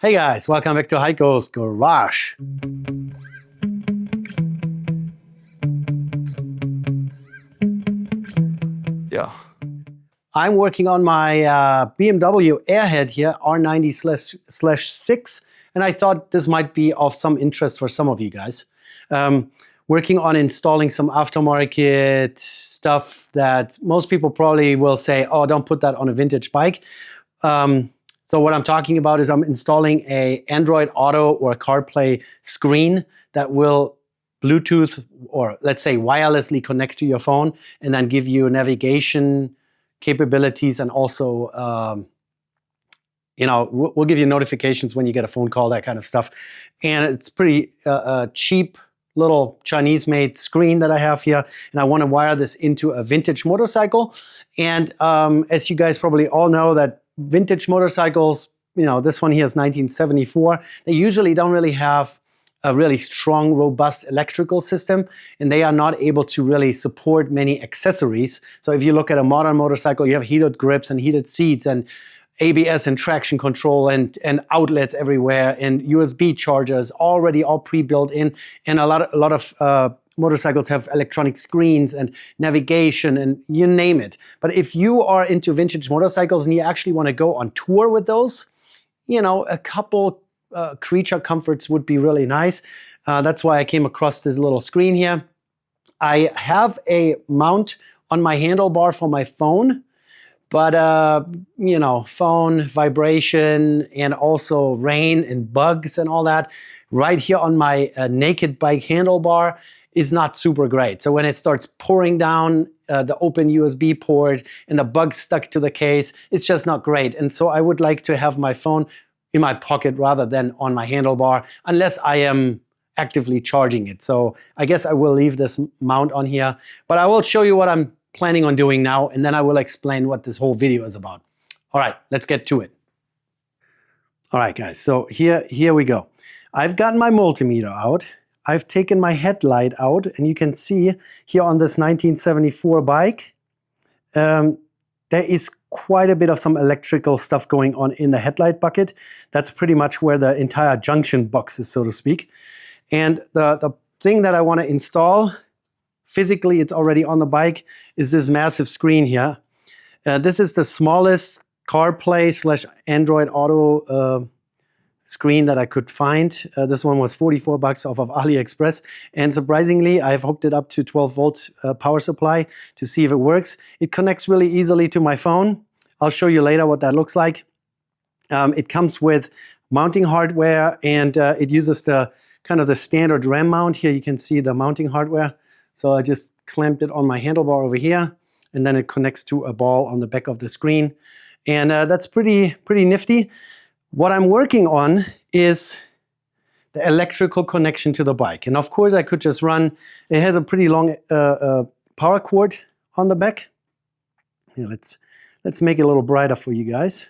Hey guys, welcome back to Heiko's Garage. Yeah. I'm working on my BMW Airhead here, R90/6, and I thought this might be of some interest for some of you guys. Working on installing some aftermarket stuff that most people probably will say, oh, don't put that on a vintage bike. So what I'm talking about is I'm installing a Android Auto or CarPlay screen that will Bluetooth or let's say wirelessly connect to your phone and then give you navigation capabilities and also, we'll give you notifications when you get a phone call, that kind of stuff. And it's pretty cheap little Chinese-made screen that I have here, and I want to wire this into a vintage motorcycle. And as you guys probably all know, that vintage motorcycles, this one here is 1974. They usually don't really have a really strong, robust electrical system, and they are not able to really support many accessories. So if you look at a modern motorcycle, you have heated grips and heated seats and ABS and traction control and outlets everywhere and USB chargers already all pre-built in, and a lot of motorcycles have electronic screens and navigation and you name it. But if you are into vintage motorcycles and you actually want to go on tour with those, a couple creature comforts would be really nice. That's why I came across this little screen here. I have a mount on my handlebar for my phone, but phone vibration and also rain and bugs and all that right here on my naked bike handlebar is not super great. So when it starts pouring down the open USB port and the bugs stuck to the case, it's just not great. And so I would like to have my phone in my pocket rather than on my handlebar, unless I am actively charging it. So I guess I will leave this mount on here, but I will show you what I'm planning on doing now, and then I will explain what this whole video is about. All right, let's get to it. All right, guys, so here we go. I've gotten my multimeter out. I've taken my headlight out, and you can see here on this 1974 bike, there is quite a bit of some electrical stuff going on in the headlight bucket. That's pretty much where the entire junction box is, so to speak. And the thing that I want to install, physically it's already on the bike, is this massive screen here. This is the smallest CarPlay / Android Auto screen that I could find. This one was 44 bucks off of AliExpress. And surprisingly, I've hooked it up to 12 volt power supply to see if it works. It connects really easily to my phone. I'll show you later what that looks like. It comes with mounting hardware, and it uses the kind of the standard RAM mount. Here you can see the mounting hardware. So I just clamped it on my handlebar over here, and then it connects to a ball on the back of the screen. And that's pretty nifty. What I'm working on is the electrical connection to the bike. And of course I could just run, it has a pretty long power cord on the back. Here, let's make it a little brighter for you guys.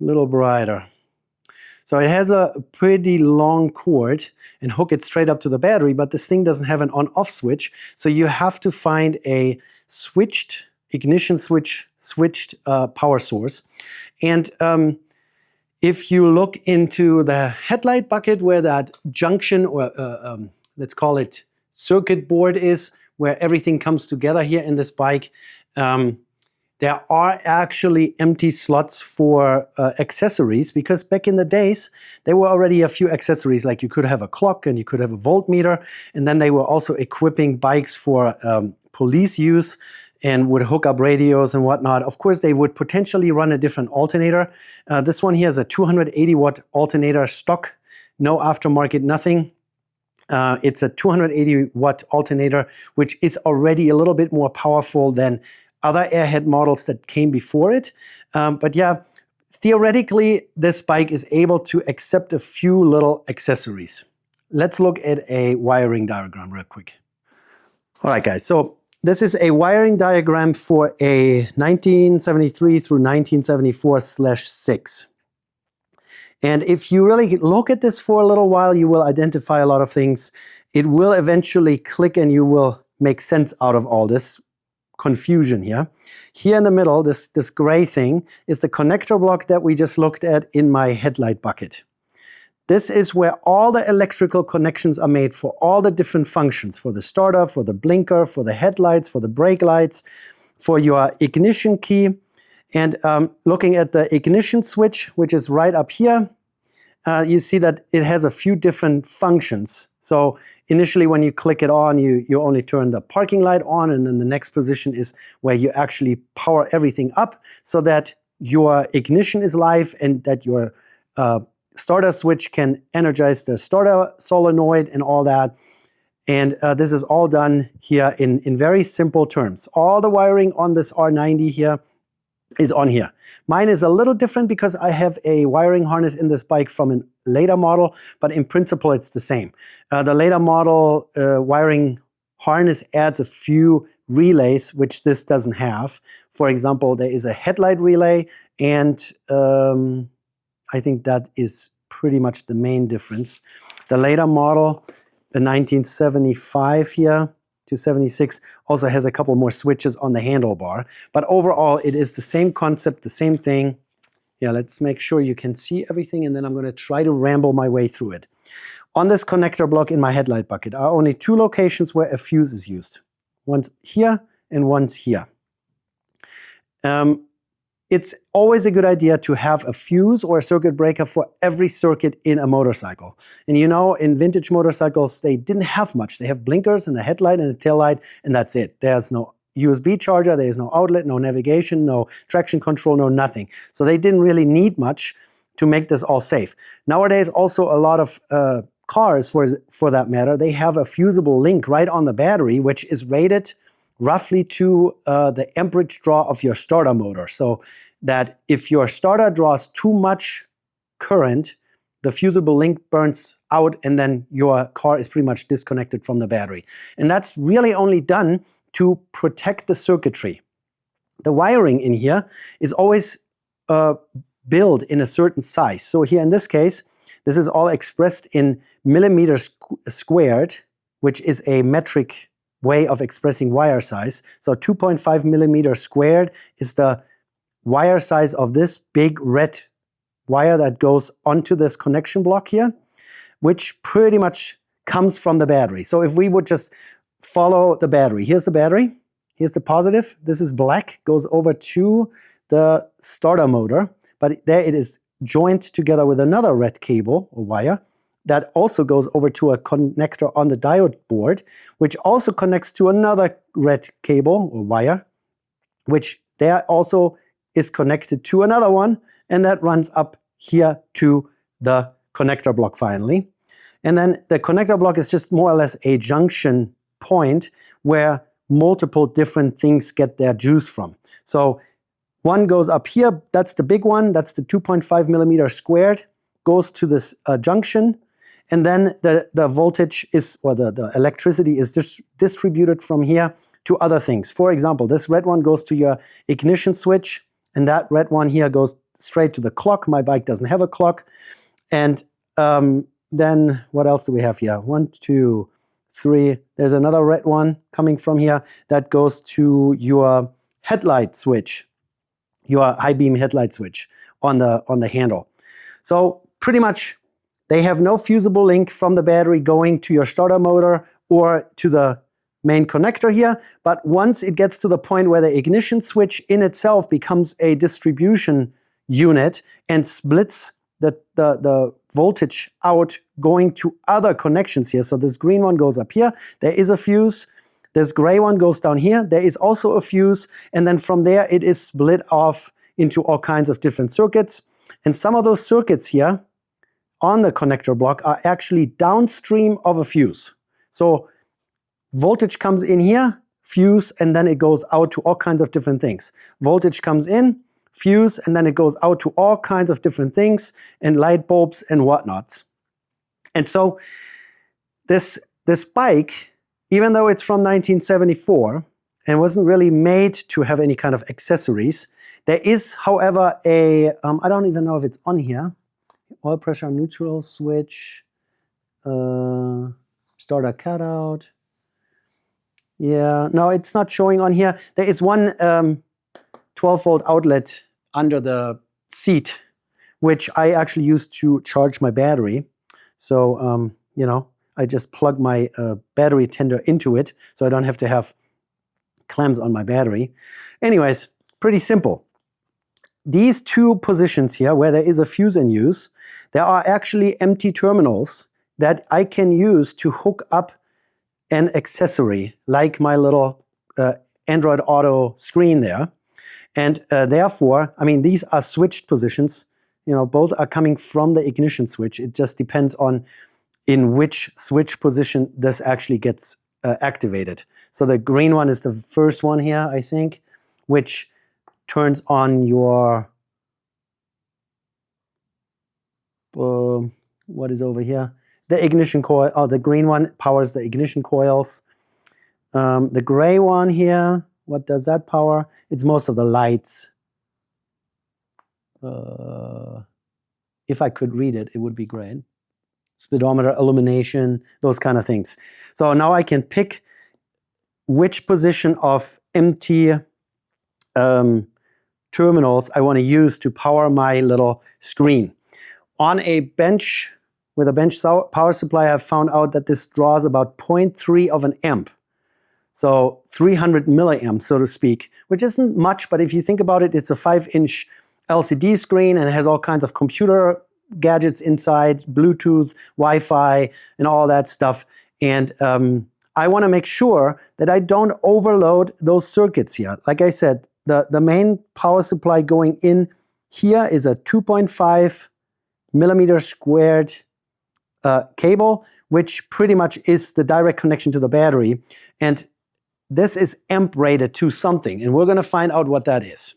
A little brighter. So it has a pretty long cord and hook it straight up to the battery, but this thing doesn't have an on-off switch. So you have to find a ignition switched power source. And if you look into the headlight bucket where that junction or let's call it circuit board is, where everything comes together here in this bike, there are actually empty slots for accessories, because back in the days, there were already a few accessories, like you could have a clock and you could have a voltmeter, and then they were also equipping bikes for police use and would hook up radios and whatnot. Of course, they would potentially run a different alternator. This one here is a 280 watt alternator stock, no aftermarket, nothing. It's a 280 watt alternator, which is already a little bit more powerful than other Airhead models that came before it. But yeah, theoretically, this bike is able to accept a few little accessories. Let's look at a wiring diagram real quick. All right, guys, so this is a wiring diagram for a 1973 through 1974/6. And if you really look at this for a little while, you will identify a lot of things. It will eventually click and you will make sense out of all this confusion here. Here in the middle, this gray thing is the connector block that we just looked at in my headlight bucket. This is where all the electrical connections are made for all the different functions, for the starter, for the blinker, for the headlights, for the brake lights, for your ignition key. And looking at the ignition switch, which is right up here, you see that it has a few different functions. So initially when you click it on, you only turn the parking light on, and then the next position is where you actually power everything up so that your ignition is live and that your starter switch can energize the starter solenoid and all that. And this is all done here in very simple terms. All the wiring on this R90 here is on here. Mine is a little different because I have a wiring harness in this bike from a later model, but in principle it's the same. The later model wiring harness adds a few relays, which this doesn't have. For example, there is a headlight relay, and I think that is pretty much the main difference. The later model, the 1975 here to 76, also has a couple more switches on the handlebar. But overall, it is the same concept, the same thing. Yeah, let's make sure you can see everything, and then I'm going to try to ramble my way through it. On this connector block in my headlight bucket are only two locations where a fuse is used. One's here and one's here. It's always a good idea to have a fuse or a circuit breaker for every circuit in a motorcycle. And you know, in vintage motorcycles, they didn't have much. They have blinkers and a headlight and a tail light, and that's it. There's no USB charger, there's no outlet, no navigation, no traction control, no nothing. So they didn't really need much to make this all safe. Nowadays, also a lot of cars, for that matter, they have a fusible link right on the battery, which is rated roughly to the amperage draw of your starter motor. So that if your starter draws too much current, the fusible link burns out and then your car is pretty much disconnected from the battery. And that's really only done to protect the circuitry. The wiring in here is always built in a certain size. So here in this case, this is all expressed in millimeters squared, which is a metric way of expressing wire size. So 2.5 millimeters squared is the wire size of this big red wire that goes onto this connection block here, which pretty much comes from the battery. So if we would just follow the battery, here's the battery, here's the positive, this is black, goes over to the starter motor, but there it is joined together with another red cable or wire that also goes over to a connector on the diode board, which also connects to another red cable or wire, which there also is connected to another one, and that runs up here to the connector block finally. And then the connector block is just more or less a junction point where multiple different things get their juice from. So one goes up here, that's the big one, that's the 2.5 millimeters squared, goes to this junction, and then the voltage is, or the electricity is distributed from here to other things. For example, this red one goes to your ignition switch, and that red one here goes straight to the clock. My bike doesn't have a clock. And then what else do we have here? 1, 2, 3. There's another red one coming from here that goes to your headlight switch, your high beam headlight switch on the handle. So pretty much they have no fusible link from the battery going to your starter motor or to the main connector here, but once it gets to the point where the ignition switch in itself becomes a distribution unit and splits the voltage out going to other connections here. So this green one goes up here, there is a fuse. This gray one goes down here, there is also a fuse, and then from there it is split off into all kinds of different circuits. And some of those circuits here on the connector block are actually downstream of a fuse. So voltage comes in here, fuse, and then it goes out to all kinds of different things. Voltage comes in, fuse, and then it goes out to all kinds of different things and light bulbs and whatnots. And so this bike, even though it's from 1974 and wasn't really made to have any kind of accessories, there is, however, a, I don't even know if it's on here, oil pressure neutral switch, starter cutout. Yeah, no, it's not showing on here. There is one 12-volt outlet under the seat, which I actually use to charge my battery. So, you know, I just plug my battery tender into it, so I don't have to have clamps on my battery. Anyways, pretty simple. These two positions here, where there is a fuse in use, there are actually empty terminals that I can use to hook up an accessory, like my little Android Auto screen there. And therefore, I mean, these are switched positions. You know, both are coming from the ignition switch. It just depends on in which switch position this actually gets activated. So the green one is the first one here, I think, which turns on your, what is over here? The ignition coil. Oh, the green one powers the ignition coils. The gray one here, what does that power? It's most of the lights. If I could read it, it would be great. Speedometer, illumination, those kind of things. So now I can pick which position of empty terminals I want to use to power my little screen. On a bench, with a bench power supply, I've found out that this draws about 0.3 of an amp. So 300 milliamps, so to speak, which isn't much, but if you think about it, it's a 5-inch LCD screen and it has all kinds of computer gadgets inside, Bluetooth, Wi-Fi, and all that stuff. And I want to make sure that I don't overload those circuits here. Like I said, the main power supply going in here is a 2.5 millimeter squared cable, which pretty much is the direct connection to the battery. And this is amp rated to something, and we're going to find out what that is.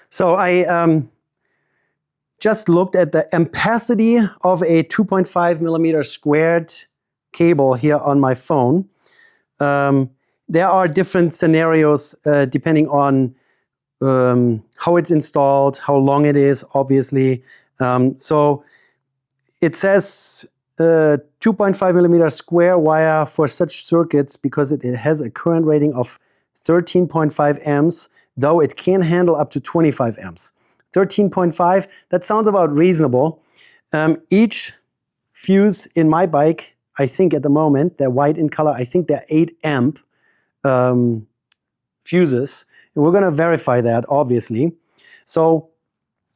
So I just looked at the ampacity of a 2.5 millimeter squared cable here on my phone. There are different scenarios depending on how it's installed, how long it is, obviously. So it says 2.5 millimeter square wire for such circuits because it has a current rating of 13.5 amps, though it can handle up to 25 amps. 13.5, that sounds about reasonable. Each fuse in my bike, I think at the moment, they're white in color, I think they're 8 amp fuses. And we're going to verify that, obviously. So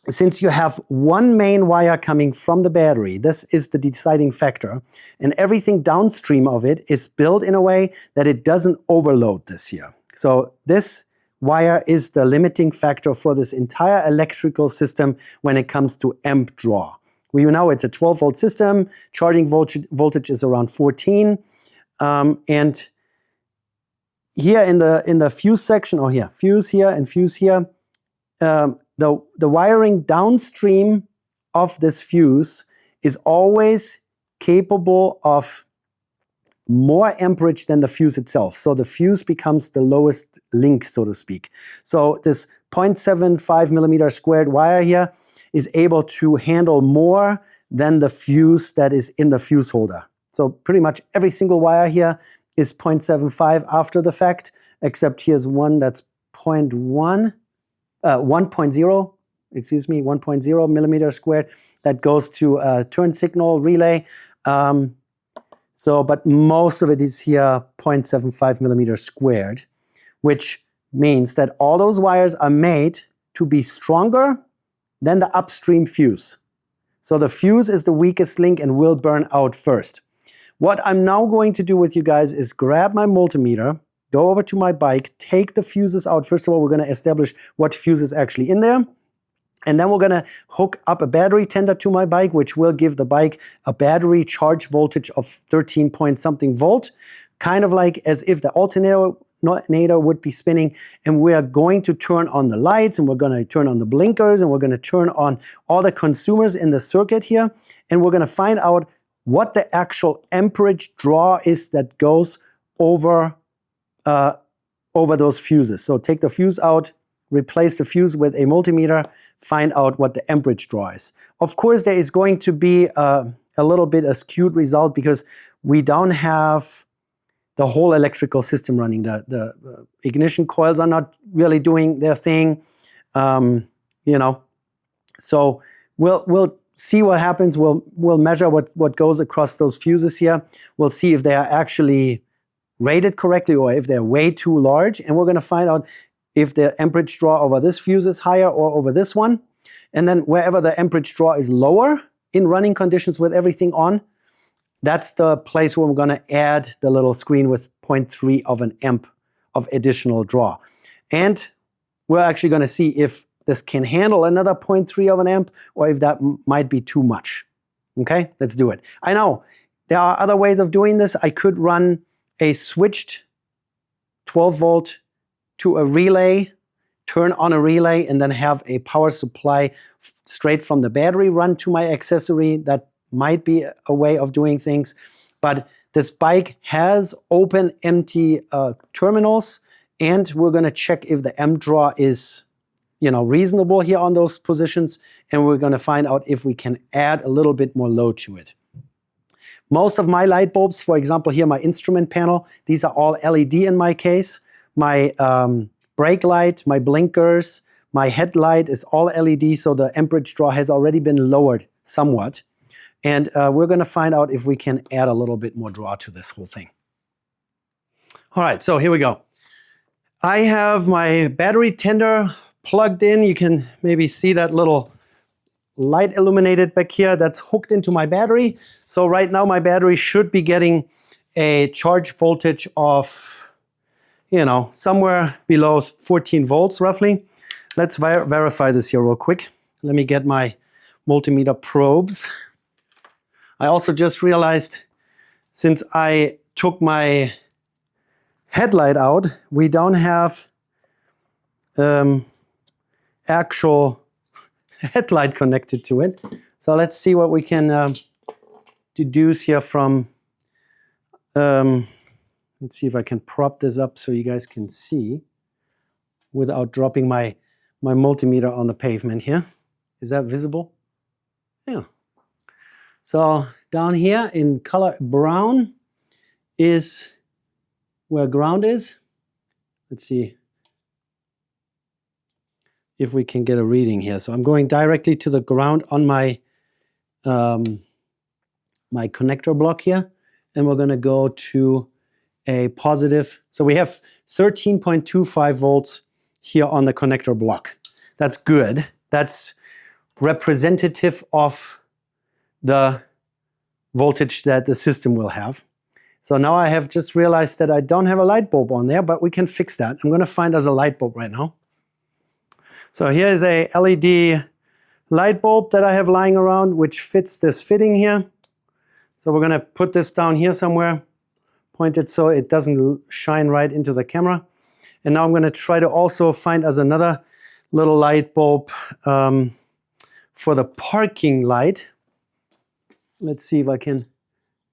since you have one main wire coming from the battery, this is the deciding factor, and everything downstream of it is built in a way that it doesn't overload this here. So this wire is the limiting factor for this entire electrical system when it comes to amp draw. We know it's a 12-volt system, charging voltage is around 14, and here in the fuse section, or here, fuse here and fuse here, the wiring downstream of this fuse is always capable of more amperage than the fuse itself. So the fuse becomes the lowest link, so to speak. So this 0.75 millimeter squared wire here is able to handle more than the fuse that is in the fuse holder. So pretty much every single wire here is 0.75 after the fact, except here's one that's 1.0, excuse me, 1.0 millimeter squared that goes to a turn signal relay. But most of it is here 0.75 millimeter squared, which means that all those wires are made to be stronger than the upstream fuse. So the fuse is the weakest link and will burn out first. What I'm now going to do with you guys is grab my multimeter, go over to my bike, take the fuses out. First of all, we're going to establish what fuse is actually in there. And then we're going to hook up a battery tender to my bike, which will give the bike a battery charge voltage of 13 point something volt, kind of like as if the alternator would be spinning. And we are going to turn on the lights, and we're going to turn on the blinkers, and we're going to turn on all the consumers in the circuit here. And we're going to find out what the actual amperage draw is that goes over those fuses. So take the fuse out, replace the fuse with a multimeter, find out what the amperage draw is. Of course, there is going to be a little bit a skewed result because we don't have the whole electrical system running. The ignition coils are not really doing their thing, you know. So we'll see what happens. We'll measure what goes across those fuses here. We'll see if they are actually rated correctly or if they're way too large. And we're going to find out if the amperage draw over this fuse is higher or over this one. And then wherever the amperage draw is lower in running conditions with everything on, that's the place where we're going to add the little screen with 0.3 of an amp of additional draw. And we're actually going to see if this can handle another 0.3 of an amp or if that might be too much. Okay, let's do it. I know there are other ways of doing this. I could run a switched 12 volt to a relay, turn on a relay, and then have a power supply straight from the battery run to my accessory. That might be a way of doing things. But this bike has open empty terminals, and we're going to check if the amp draw is, you know, reasonable here on those positions, and we're going to find out if we can add a little bit more load to it. Most of my light bulbs, for example, here my instrument panel, these are all LED in my case. My brake light, my blinkers, my headlight is all LED, so the amperage draw has already been lowered somewhat. And we're going to find out if we can add a little bit more draw to this whole thing. All right, so here we go. I have my battery tender plugged in. You can maybe see that little light illuminated back here. That's hooked into my battery. So right now my battery should be getting a charge voltage of, you know, somewhere below 14 volts roughly. Let's verify this here real quick. Let me get my multimeter probes. I also just realized, since I took my headlight out, we don't have actual headlight connected to it. So let's see what we can deduce here from, let's see if I can prop this up so you guys can see without dropping my multimeter on the pavement here. Is that visible? Yeah. So down here in color brown is where ground is. Let's see if we can get a reading here. So I'm going directly to the ground on my my connector block here, and we're going to go to a positive. So we have 13.25 volts here on the connector block. That's good. That's representative of the voltage that the system will have. So now I have just realized that I don't have a light bulb on there, but we can fix that. I'm going to find us a light bulb right now. So here is a LED light bulb that I have lying around, which fits this fitting here. So we're going to put this down here somewhere, point it so it doesn't shine right into the camera. And now I'm going to try to also find us another little light bulb for the parking light. Let's see if I can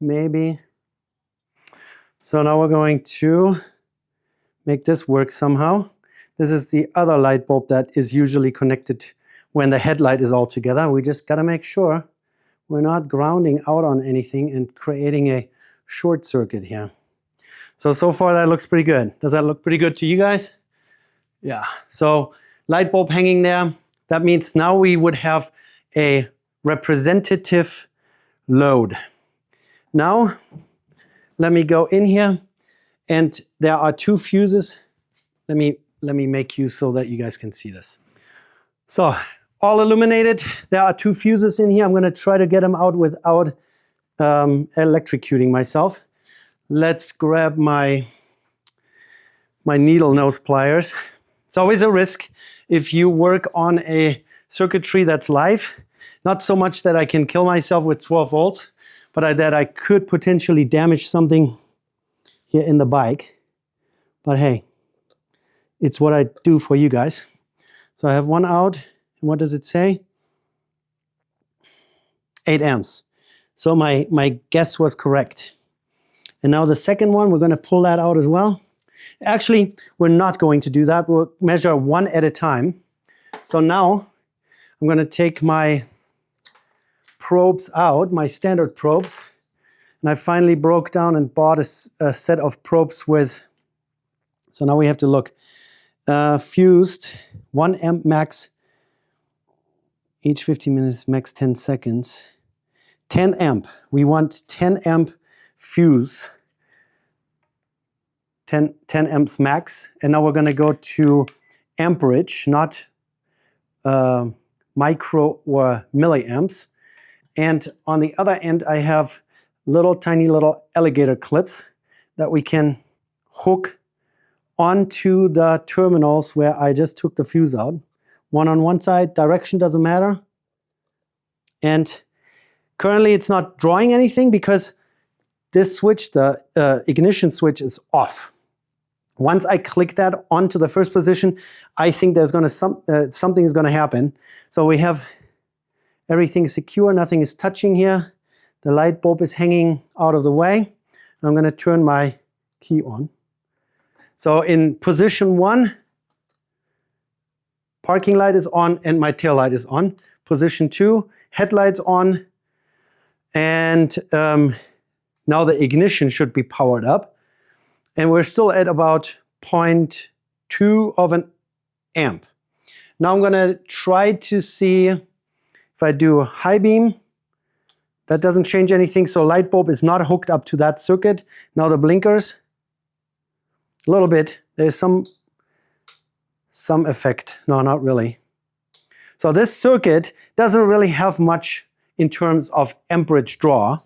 maybe. So now we're going to make this work somehow. This is the other light bulb that is usually connected when the headlight is all together. We just got to make sure we're not grounding out on anything and creating a short circuit here. So far that looks pretty good. Does that look pretty good to you guys? Yeah. So light bulb hanging there. That means now we would have a representative load. Now, let me go in here, and there are two fuses. Let me make you so that you guys can see this. So, all illuminated. There are two fuses in here. I'm going to try to get them out without electrocuting myself. Let's grab my needle nose pliers. It's always a risk if you work on a circuitry that's live. Not so much that I can kill myself with 12 volts, but that I could potentially damage something here in the bike. But hey, it's what I do for you guys. So I have one out, and what does it say? 8 amps. So my guess was correct. And now the second one, we're going to pull that out as well. Actually, we're not going to do that. We'll measure one at a time. So now I'm going to take my probes out, my standard probes, And I finally broke down and bought a set of probes with, so now we have to look, fused 1 amp max, each 15 minutes, max 10 seconds. 10 amp, we want 10 amp fuse, 10 amps max. And now we're gonna go to amperage, not micro or milliamps. And on the other end, I have tiny little alligator clips that we can hook onto the terminals where I just took the fuse out. One on one side, direction doesn't matter. And currently it's not drawing anything because this switch, the ignition switch, is off. Once I click that onto the first position, I think there's gonna something is gonna happen. So we have everything secure, nothing is touching here. The light bulb is hanging out of the way. I'm gonna turn my key on. So in position 1, parking light is on and my tail light is on. Position 2, headlights on. And now the ignition should be powered up. And we're still at about 0.2 of an amp. Now I'm gonna try to see if I do high beam. That doesn't change anything, so light bulb is not hooked up to that circuit. Now the blinkers, a little bit. There's some effect. No, not really. So this circuit doesn't really have much in terms of amperage draw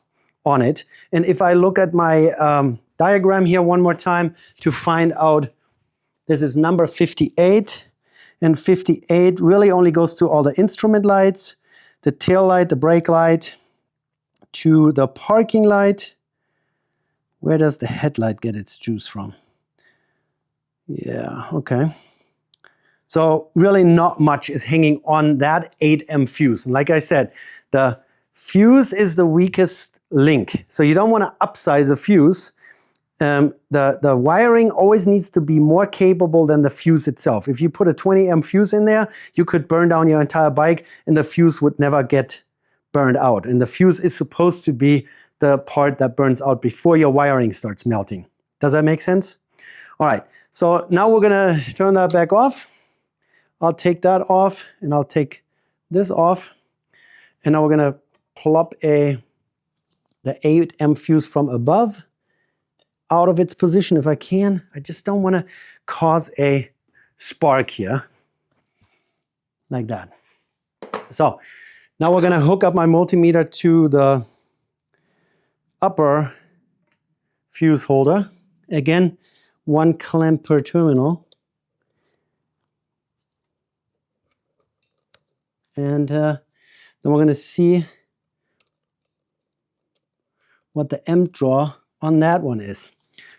on it. And if I look at my diagram here one more time to find out, this is number 58. And 58 really only goes to all the instrument lights, the tail light, the brake light, to the parking light. Where does the headlight get its juice from? Yeah, okay. So really not much is hanging on that 8 amp fuse. And like I said, the fuse is the weakest link. So you don't want to upsize a fuse. The wiring always needs to be more capable than the fuse itself. If you put a 20 amp fuse in there, you could burn down your entire bike and the fuse would never get burned out. And the fuse is supposed to be the part that burns out before your wiring starts melting. Does that make sense? All right, so now we're gonna turn that back off. I'll take that off and I'll take this off. And now we're gonna plop the 8 amp fuse from above out of its position if I can. I just don't wanna cause a spark here, like that. So now we're gonna hook up my multimeter to the upper fuse holder. Again, 1 clamp per terminal. And then we're gonna see what the amp draw on that one is.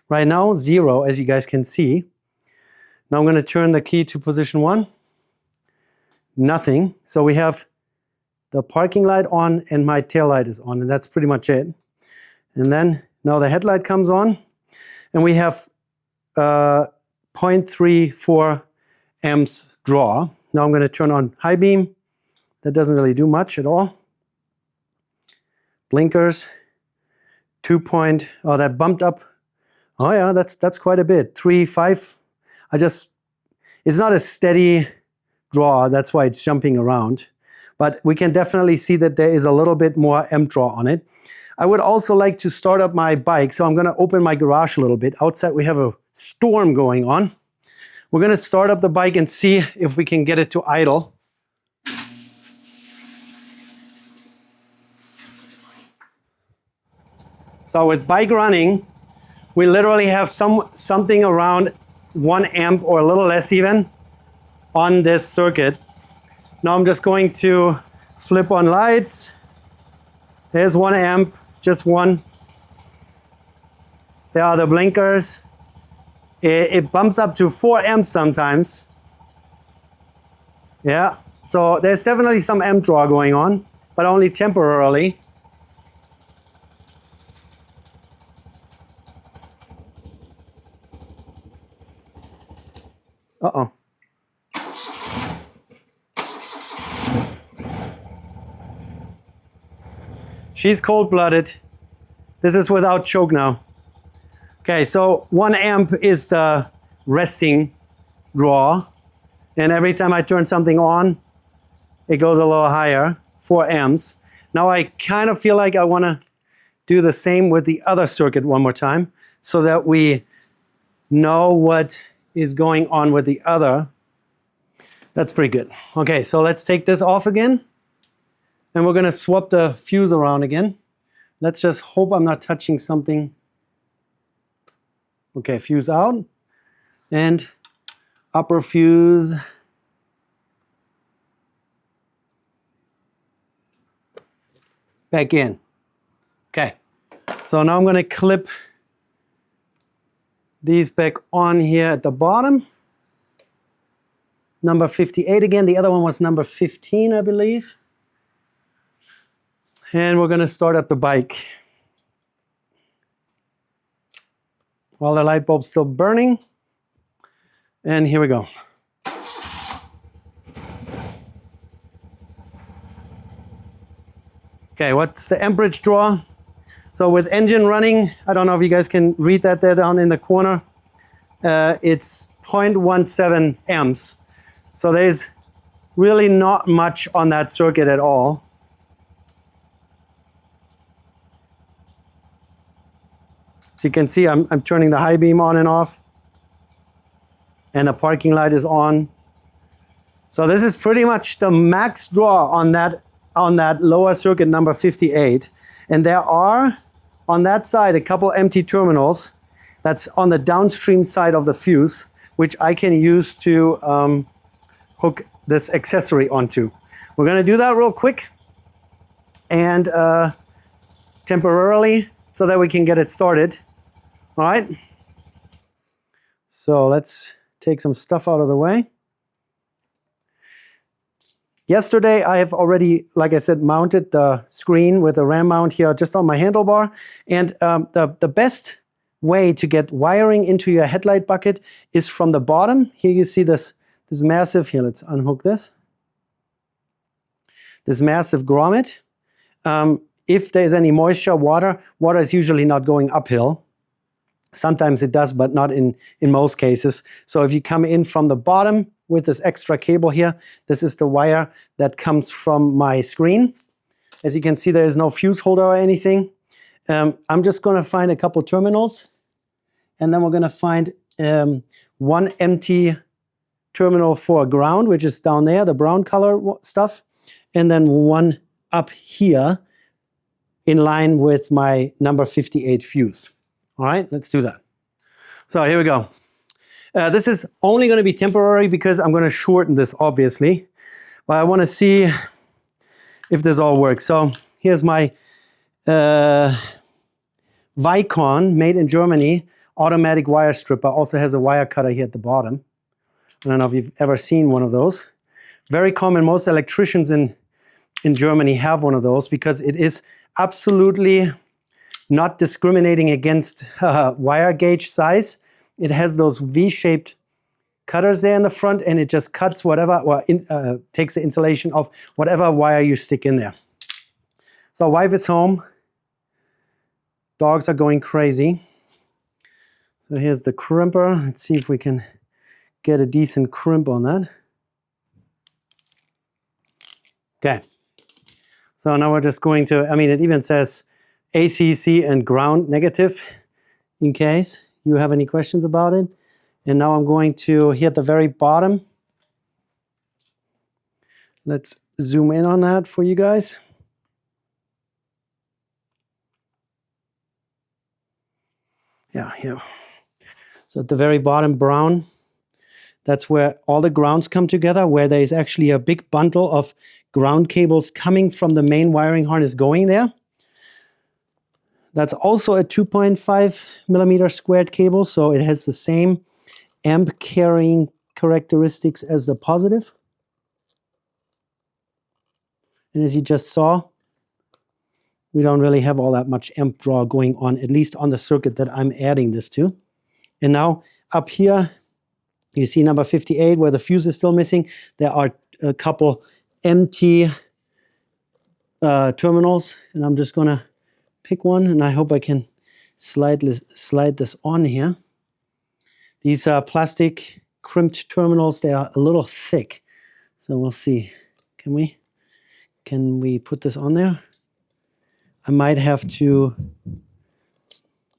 Right now, 0, as you guys can see. Now I'm gonna turn the key to position 1. Nothing. So we have the parking light on and my tail light is on, and that's pretty much it. And then now the headlight comes on and we have 0.34 amps draw. Now I'm gonna turn on high beam. That doesn't really do much at all. Blinkers, 2 point, oh, that bumped up. Oh yeah, that's quite a bit. 3, 5. It's not a steady draw, that's why it's jumping around. But we can definitely see that there is a little bit more amp draw on it. I would also like to start up my bike, so I'm gonna open my garage a little bit. Outside we have a storm going on. We're gonna start up the bike and see if we can get it to idle. So with bike running, we literally have something around 1 amp or a little less even on this circuit. Now I'm just going to flip on lights. There's 1 amp, just 1. There are the blinkers. It bumps up to 4 amps sometimes. Yeah, so there's definitely some amp draw going on, but only temporarily. Uh-oh. She's cold-blooded. This is without choke now. Okay, so 1 amp is the resting draw. And every time I turn something on, it goes a little higher, 4 amps. Now I kind of feel like I want to do the same with the other circuit one more time so that we know what is going on with the other. That's pretty good. Okay, so let's take this off again. And we're going to swap the fuse around again. Let's just hope I'm not touching something. Okay, fuse out. And upper fuse. Back in. Okay, so now I'm going to clip these back on here at the bottom. Number 58 again. The other one was number 15, I believe. And we're going to start up the bike. While the light bulb's still burning. And here we go. Okay, what's the amperage draw? So with engine running, I don't know if you guys can read that there down in the corner. It's 0.17 amps. So there's really not much on that circuit at all. So you can see I'm turning the high beam on and off. And the parking light is on. So this is pretty much the max draw on that lower circuit number 58. And there are on that side a couple empty terminals. That's on the downstream side of the fuse, which I can use to hook this accessory onto. We're going to do that real quick and temporarily so that we can get it started. All right. So let's take some stuff out of the way. Yesterday, I have already, like I said, mounted the screen with a RAM mount here just on my handlebar. And the best way to get wiring into your headlight bucket is from the bottom. Here you see this massive, here, let's unhook this. This massive grommet. If there's any moisture, water is usually not going uphill. Sometimes it does, but not in most cases. So if you come in from the bottom with this extra cable here, this is the wire that comes from my screen. As you can see, there is no fuse holder or anything. I'm just going to find a couple terminals, and then we're going to find one empty terminal for ground, which is down there, the brown color stuff, and then one up here in line with my number 58 fuse. All right, let's do that. So here we go. This is only going to be temporary because I'm going to shorten this, obviously. But I want to see if this all works. So here's my Vicon, made in Germany, automatic wire stripper. Also has a wire cutter here at the bottom. I don't know if you've ever seen one of those. Very common. Most electricians in Germany have one of those because it is absolutely not discriminating against wire gauge size. It has those V-shaped cutters there in the front, and it just cuts whatever, or takes the insulation of whatever wire you stick in there. So wife is home. Dogs are going crazy. So here's the crimper. Let's see if we can get a decent crimp on that. Okay. So now we're just going to, I mean, it even says ACC and ground negative in case you have any questions about it. And now I'm going to, here at the very bottom, let's zoom in on that for you guys. Yeah, here. So at the very bottom, brown, that's where all the grounds come together, where there is actually a big bundle of ground cables coming from the main wiring harness going there. That's also a 2.5 millimeter squared cable, so it has the same amp carrying characteristics as the positive. And as you just saw, we don't really have all that much amp draw going on, at least on the circuit that I'm adding this to. And now up here, you see number 58 where the fuse is still missing. There are a couple empty terminals, and I'm just gonna pick one, and I hope I can slide this on here. These plastic crimped terminals, they are a little thick. So we'll see. Can we put this on there? I might have to.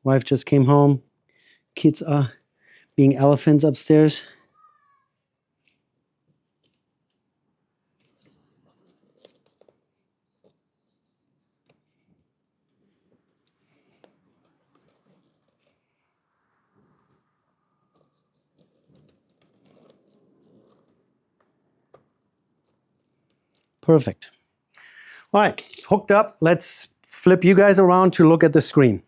Wife just came home. Kids are being elephants upstairs. Perfect. All right, it's hooked up. Let's flip you guys around to look at the screen.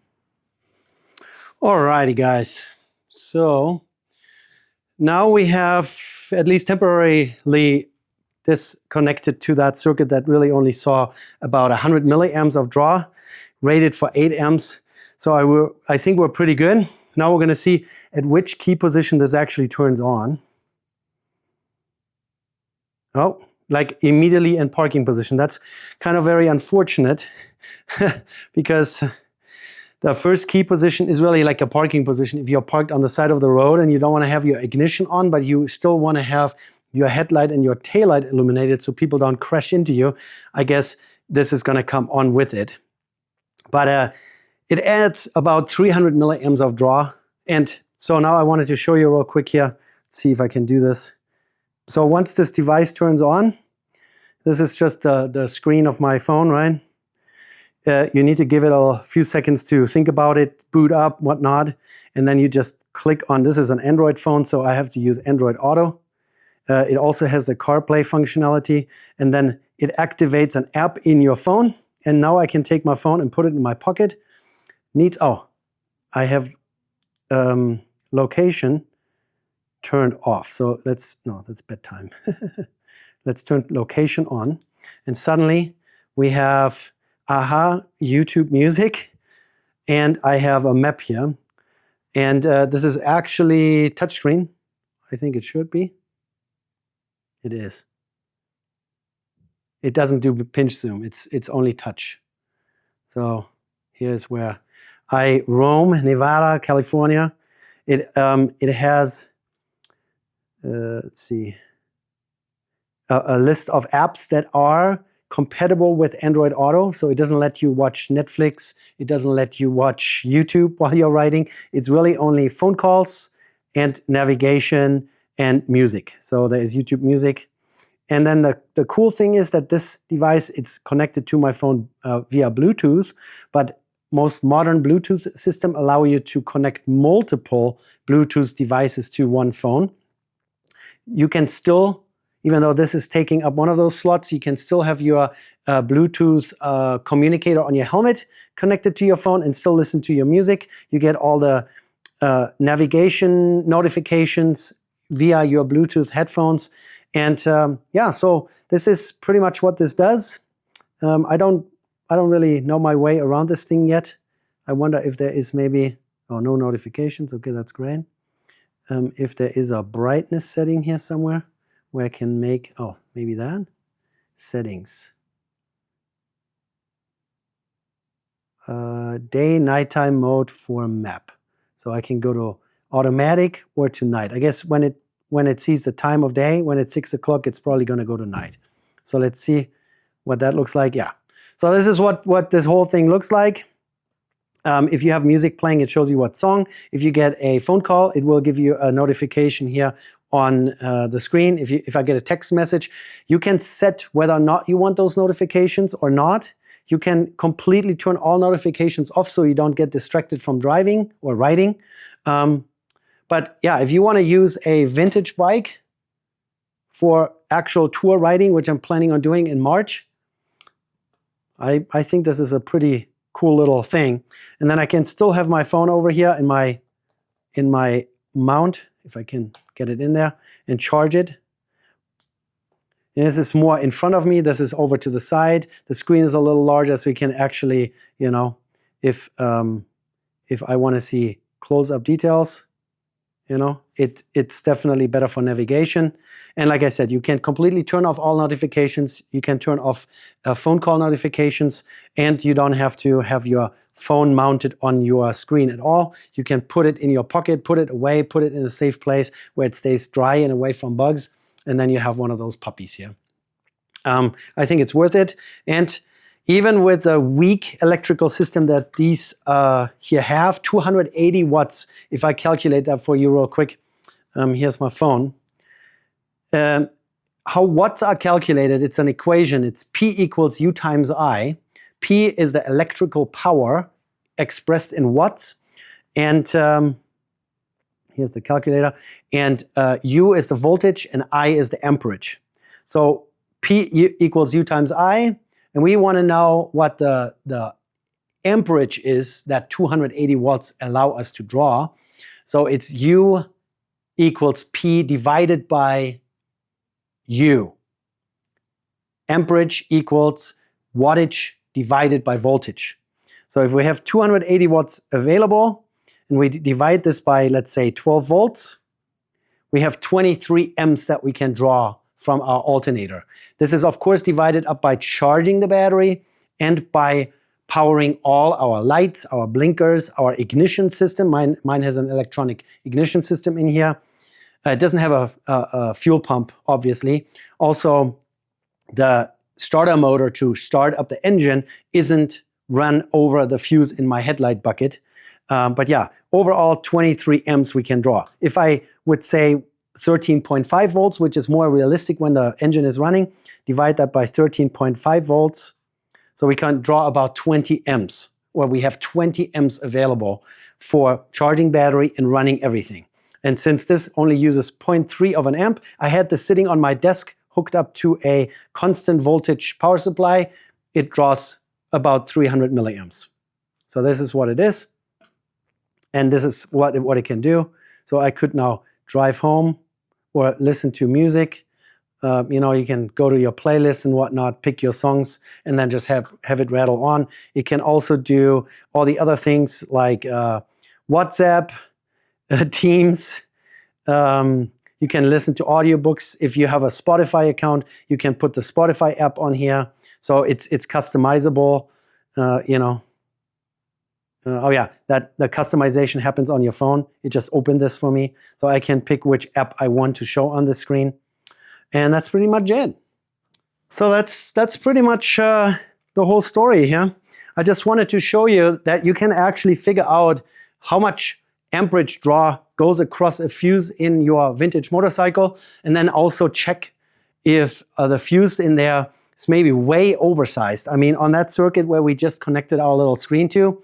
All righty, guys. So now we have, at least temporarily, this connected to that circuit that really only saw about 100 milliamps of draw, rated for 8 amps. So I think we're pretty good. Now we're going to see at which key position this actually turns on. Oh, like immediately in parking position. That's kind of very unfortunate because the first key position is really like a parking position. If you're parked on the side of the road and you don't want to have your ignition on, but you still want to have your headlight and your taillight illuminated so people don't crash into you, I guess this is going to come on with it. But it adds about 300 milliamps of draw. And so now I wanted to show you real quick here. Let's see if I can do this. So once this device turns on, this is just the screen of my phone, right? You need to give it a few seconds to think about it, boot up, whatnot, and then you just click on, this is an Android phone, so I have to use Android Auto. It also has the CarPlay functionality, and then it activates an app in your phone, and now I can take my phone and put it in my pocket. I have location turned off. So that's bedtime. Let's turn location on. And suddenly we have YouTube music, and I have a map here. And this is actually touchscreen. I think it should be. It is. It doesn't do pinch zoom. It's only touch. So here's where I roam, Nevada, California. It has, let's see, a list of apps that are compatible with Android Auto. So it doesn't let you watch Netflix. It doesn't let you watch YouTube while you're riding. It's really only phone calls and navigation and music. So there is YouTube Music. And then the cool thing is that this device, it's connected to my phone via Bluetooth, but most modern Bluetooth systems allow you to connect multiple Bluetooth devices to one phone. You can still, even though this is taking up one of those slots, you can still have your Bluetooth communicator on your helmet connected to your phone and still listen to your music. You get all the navigation notifications via your Bluetooth headphones. And yeah, so this is pretty much what this does. I don't really know my way around this thing yet. I wonder if there is maybe, oh, no notifications. Okay, that's great. If there is a brightness setting here somewhere where I can make, oh, maybe that. Settings. Day, nighttime mode for map. So I can go to automatic or to night. I guess when it sees the time of day, when it's 6 o'clock, it's probably going to go to night. So let's see what that looks like. Yeah. So this is what this whole thing looks like. If you have music playing, it shows you what song. If you get a phone call, it will give you a notification here on the screen. If I get a text message, you can set whether or not you want those notifications or not. You can completely turn all notifications off so you don't get distracted from driving or riding. But yeah, if you want to use a vintage bike for actual tour riding, which I'm planning on doing in March, I think this is a pretty cool little thing. And then I can still have my phone over here in my mount, if I can get it in there, and charge it. And this is more in front of me. This is over to the side. The screen is a little larger, so you can actually, you know, if I want to see close-up details, you know, it's definitely better for navigation. And like I said, you can completely turn off all notifications. You can turn off phone call notifications, and you don't have to have your phone mounted on your screen at all. You can put it in your pocket, put it away, put it in a safe place where it stays dry and away from bugs, and then you have one of those puppies here. I think it's worth it. And even with the weak electrical system that these here have, 280 watts, if I calculate that for you real quick, here's my phone. How watts are calculated, it's an equation. It's P equals U times I. P is the electrical power expressed in watts. And here's the calculator. And U is the voltage and I is the amperage. So P equals U times I. And we want to know what the amperage is that 280 watts allow us to draw. So it's U equals P divided by U. Amperage equals wattage divided by voltage. So if we have 280 watts available and we divide this by, let's say, 12 volts, we have 23 amps that we can draw from our alternator. This is of course divided up by charging the battery and by powering all our lights, our blinkers, our ignition system. Mine has an electronic ignition system in here. It doesn't have a fuel pump, obviously. Also, the starter motor to start up the engine isn't run over the fuse in my headlight bucket. But yeah, overall 23 amps we can draw. If I would say 13.5 volts, which is more realistic when the engine is running, divide that by 13.5 volts. So we can draw about 20 amps, where we have 20 amps available for charging battery and running everything. And since this only uses 0.3 of an amp, I had this sitting on my desk hooked up to a constant voltage power supply. It draws about 300 milliamps. So this is what it is. And this is what it can do. So I could now drive home or listen to music. You know, you can go to your playlist and whatnot, pick your songs, and then just have it rattle on. It can also do all the other things like WhatsApp, Teams. You can listen to audiobooks. If you have a Spotify account, you can put the Spotify app on here. So it's customizable, you know. Oh yeah, the customization happens on your phone. It just opened this for me. So I can pick which app I want to show on the screen. And that's pretty much it. So that's pretty much the whole story here. I just wanted to show you that you can actually figure out how much amperage draw goes across a fuse in your vintage motorcycle, and then also check if the fuse in there is maybe way oversized. I mean, on that circuit where we just connected our little screen to,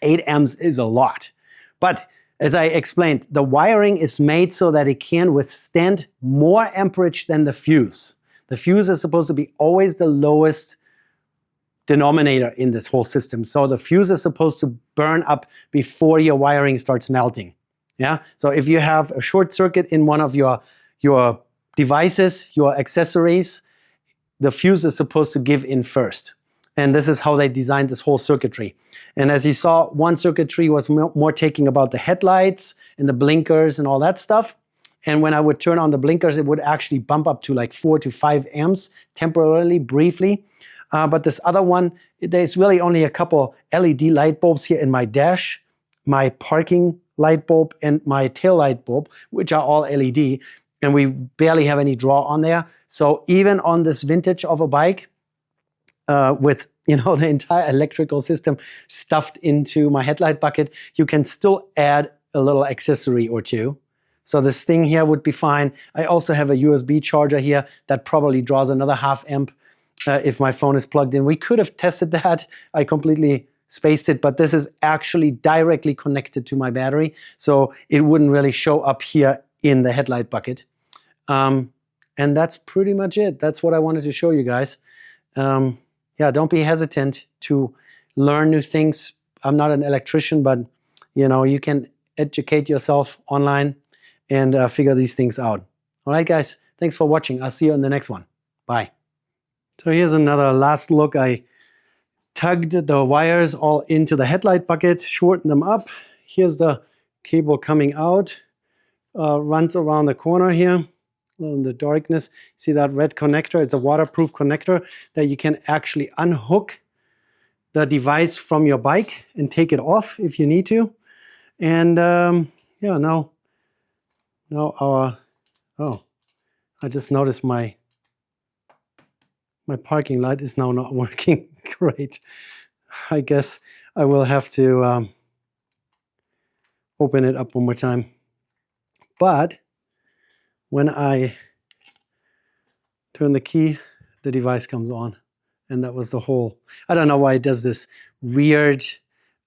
8 amps is a lot. But as I explained, the wiring is made so that it can withstand more amperage than the fuse. The fuse is supposed to be always the lowest denominator in this whole system. So the fuse is supposed to burn up before your wiring starts melting. Yeah. So if you have a short circuit in one of your devices, your accessories, the fuse is supposed to give in first. And this is how they designed this whole circuitry. And as you saw, one circuitry was more taking about the headlights and the blinkers and all that stuff. And when I would turn on the blinkers, it would actually bump up to like 4 to 5 amps temporarily, briefly. But this other one, there's really only a couple LED light bulbs here in my dash, my parking light bulb, and my tail light bulb, which are all LED. And we barely have any draw on there. So even on this vintage of a bike, with the entire electrical system stuffed into my headlight bucket, you can still add a little accessory or two. So this thing here would be fine. I also have a USB charger here that probably draws another ½ amp if my phone is plugged in. We could have tested that. I completely spaced it, but this is actually directly connected to my battery, so it wouldn't really show up here in the headlight bucket. And that's pretty much it. That's what I wanted to show you guys. Yeah, don't be hesitant to learn new things. I'm not an electrician, but you can educate yourself online and figure these things out. All right, guys, thanks for watching. I'll see you in the next one. Bye. So here's another last look. I tugged the wires all into the headlight bucket, shortened them up. Here's the cable coming out, runs around the corner here. In the darkness, see that red connector? It's a waterproof connector that you can actually unhook the device from your bike and take it off if you need to. And yeah, now our, oh, I just noticed my parking light is now not working. Great. I guess I will have to open it up one more time. But when I turn the key, the device comes on. And that was the whole, I don't know why it does this weird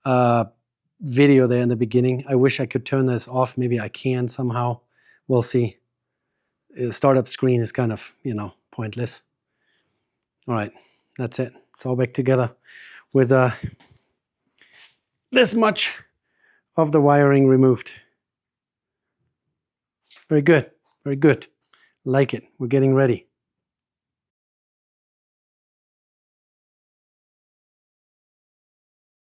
video there in the beginning. I wish I could turn this off. Maybe I can somehow. We'll see. The startup screen is kind of, you know, pointless. All right, that's it. It's all back together with this much of the wiring removed. Very good, very good. Like it. We're getting ready.